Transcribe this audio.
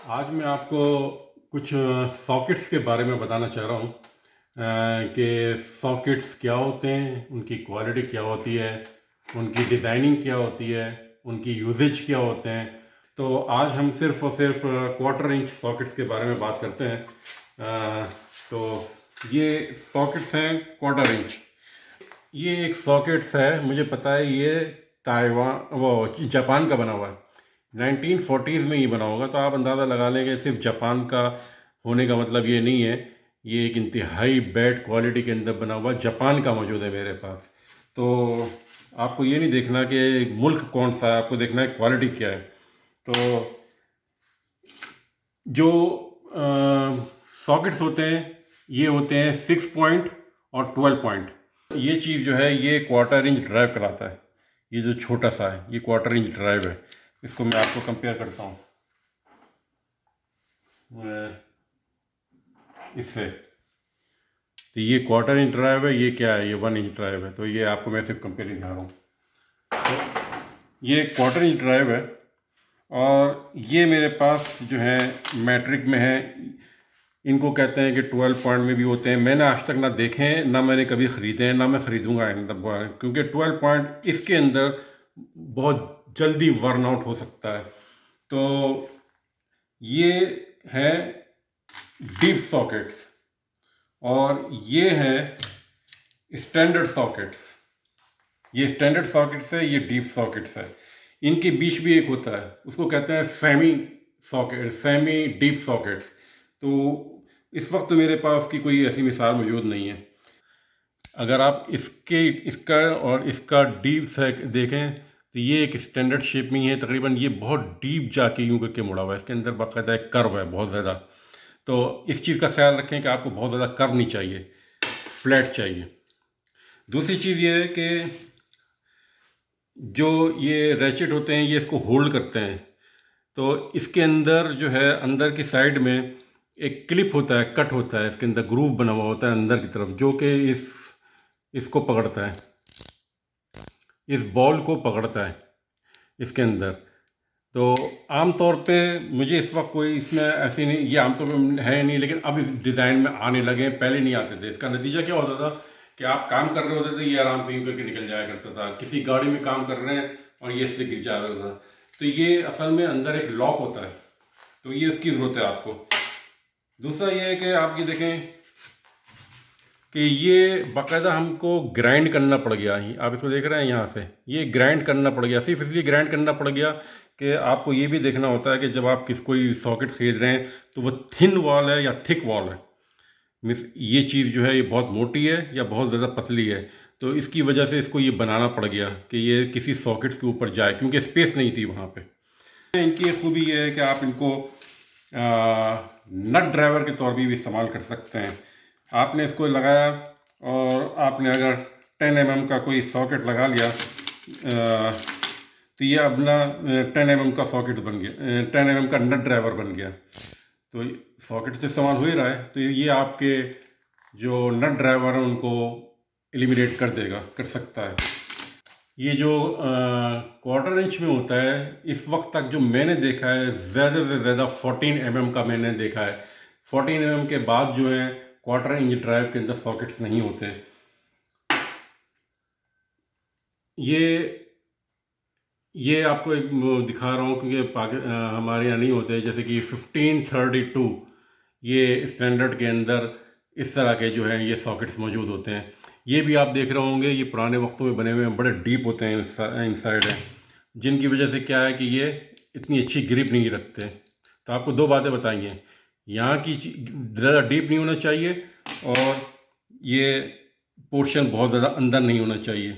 आज मैं आपको कुछ सॉकेट्स के बारे में बताना चाह रहा हूँ कि सॉकेट्स क्या होते हैं, उनकी क्वालिटी क्या होती है, उनकी डिज़ाइनिंग क्या होती है, उनकी यूजेज क्या होते हैं। तो आज हम सिर्फ और सिर्फ क्वार्टर इंच सॉकेट्स के बारे में बात करते हैं। तो ये सॉकेट्स हैं क्वार्टर इंच। ये एक सॉकेट्स है, मुझे पता है ये ताइवान वो जापान का बना हुआ है। 1940s में ये बना होगा, तो आप अंदाज़ा लगा लेंगे सिर्फ जापान का होने का मतलब ये नहीं है। ये एक इंतहाई बैड क्वालिटी के अंदर बना हुआ जापान का मौजूद है मेरे पास। तो आपको ये नहीं देखना कि मुल्क कौन सा है, आपको देखना है क्वालिटी क्या है। तो जो सॉकेट्स होते हैं ये होते हैं 6 पॉइंट और 12 पॉइंट। ये चीज़ जो है ये क्वार्टर इंच ड्राइव कहलाता है। ये जो छोटा सा है ये क्वार्टर इंच ड्राइव है। इसको मैं आपको कंपेयर करता हूँ इससे। तो ये क्वार्टर इंच ड्राइव है, ये क्या है, ये 1 इंच ड्राइव है। तो ये आपको मैं सिर्फ कंपेयर दिखा रहा हूँ। तो ये क्वार्टर इंच ड्राइव है और ये मेरे पास जो है मैट्रिक में है। इनको कहते हैं कि 12 पॉइंट में भी होते हैं। मैंने आज तक ना देखे हैं, ना मैंने कभी ख़रीदे हैं, ना मैं ख़रीदूँगा क्योंकि 12 पॉइंट इसके अंदर बहुत जल्दी वर्न आउट हो सकता है। तो ये है डीप सॉकेट्स और ये है स्टैंडर्ड सॉकेट्स। ये स्टैंडर्ड सॉकेट्स है, ये डीप सॉकेट्स है। इनके बीच भी एक होता है, उसको कहते हैं semi socket, semi deep sockets. तो इस वक्त तो मेरे पास की कोई ऐसी मिसाल मौजूद नहीं है। अगर आप इसका और इसका डीप से देखें तो ये एक स्टैंडर्ड शेप में ही है तकरीबन। ये बहुत डीप जाके यूँ करके मुड़ा हुआ है, इसके अंदर बाकायदा एक कर्व है बहुत ज़्यादा। तो इस चीज़ का ख्याल रखें कि आपको बहुत ज़्यादा कर्व नहीं चाहिए, फ्लैट चाहिए। दूसरी चीज़ ये है कि जो ये रैचेट होते हैं ये इसको होल्ड करते हैं। तो इसके अंदर जो है अंदर की साइड में एक क्लिप होता है, कट होता है, इसके अंदर ग्रूव बना हुआ होता है अंदर की तरफ, जो कि इसको पकड़ता है, इस बॉल को पकड़ता है इसके अंदर। तो आम तौर पे मुझे इस वक्त कोई इसमें ऐसी नहीं, ये आमतौर पे है नहीं, लेकिन अब इस डिज़ाइन में आने लगे हैं, पहले नहीं आते थे। इसका नतीजा क्या होता था कि आप काम कर रहे होते थे, ये आराम से यूँ करके निकल जाया करता था। किसी गाड़ी में काम कर रहे हैं और ये इससे गिर जा रहा था। तो ये असल में अंदर एक लॉक होता है, तो ये इसकी ज़रूरत है आपको। दूसरा ये है कि आप ये देखें कि ये बाकायदा हमको ग्राइंड करना पड़ गया ही। आप इसको देख रहे हैं यहाँ से, ये ग्राइंड करना पड़ गया। सिर्फ इसलिए ग्राइंड करना पड़ गया कि आपको ये भी देखना होता है कि जब आप कोई सॉकेट खरीद रहे हैं तो वो थिन वॉल है या थिक वॉल है। मिस ये चीज़ जो है ये बहुत मोटी है या बहुत ज़्यादा पतली है। तो इसकी वजह से इसको ये बनाना पड़ गया कि ये किसी सॉकेट्स के ऊपर जाए, क्योंकि स्पेस नहीं थी वहाँ पे। इनकी खूबी ये है कि आप इनको नट ड्राइवर के तौर पर भी इस्तेमाल कर सकते हैं। आपने इसको लगाया और आपने अगर 10 mm का कोई सॉकेट लगा लिया तो ये अपना 10 mm का सॉकेट बन गया, 10 mm का नट ड्राइवर बन गया। तो सॉकेट से इस्तेमाल हो ही रहा है, तो ये आपके जो नट ड्राइवर हैं उनको एलिमिनेट कर देगा, कर सकता है। ये जो क्वार्टर इंच में होता है, इस वक्त तक जो मैंने देखा है ज़्यादा से ज़्यादा 14 mm का मैंने देखा है। 14 mm के बाद जो है क्वार्टर इंच ड्राइव के अंदर सॉकेट्स नहीं होते। ये आपको एक दिखा रहा हूँ क्योंकि हमारे यहाँ नहीं होते। जैसे कि 1532 ये स्टैंडर्ड के अंदर इस तरह के जो है ये सॉकेट्स मौजूद होते हैं। ये भी आप देख रहे होंगे, ये पुराने वक्तों में बने हुए हैं, बड़े डीप होते हैं इनसाइड है, जिनकी वजह से क्या है कि ये इतनी अच्छी ग्रिप नहीं रखते। तो आपको दो बातें बताई हैं, यहाँ की ज़्यादा डीप नहीं होना चाहिए और ये पोर्शन बहुत ज़्यादा अंदर नहीं होना चाहिए।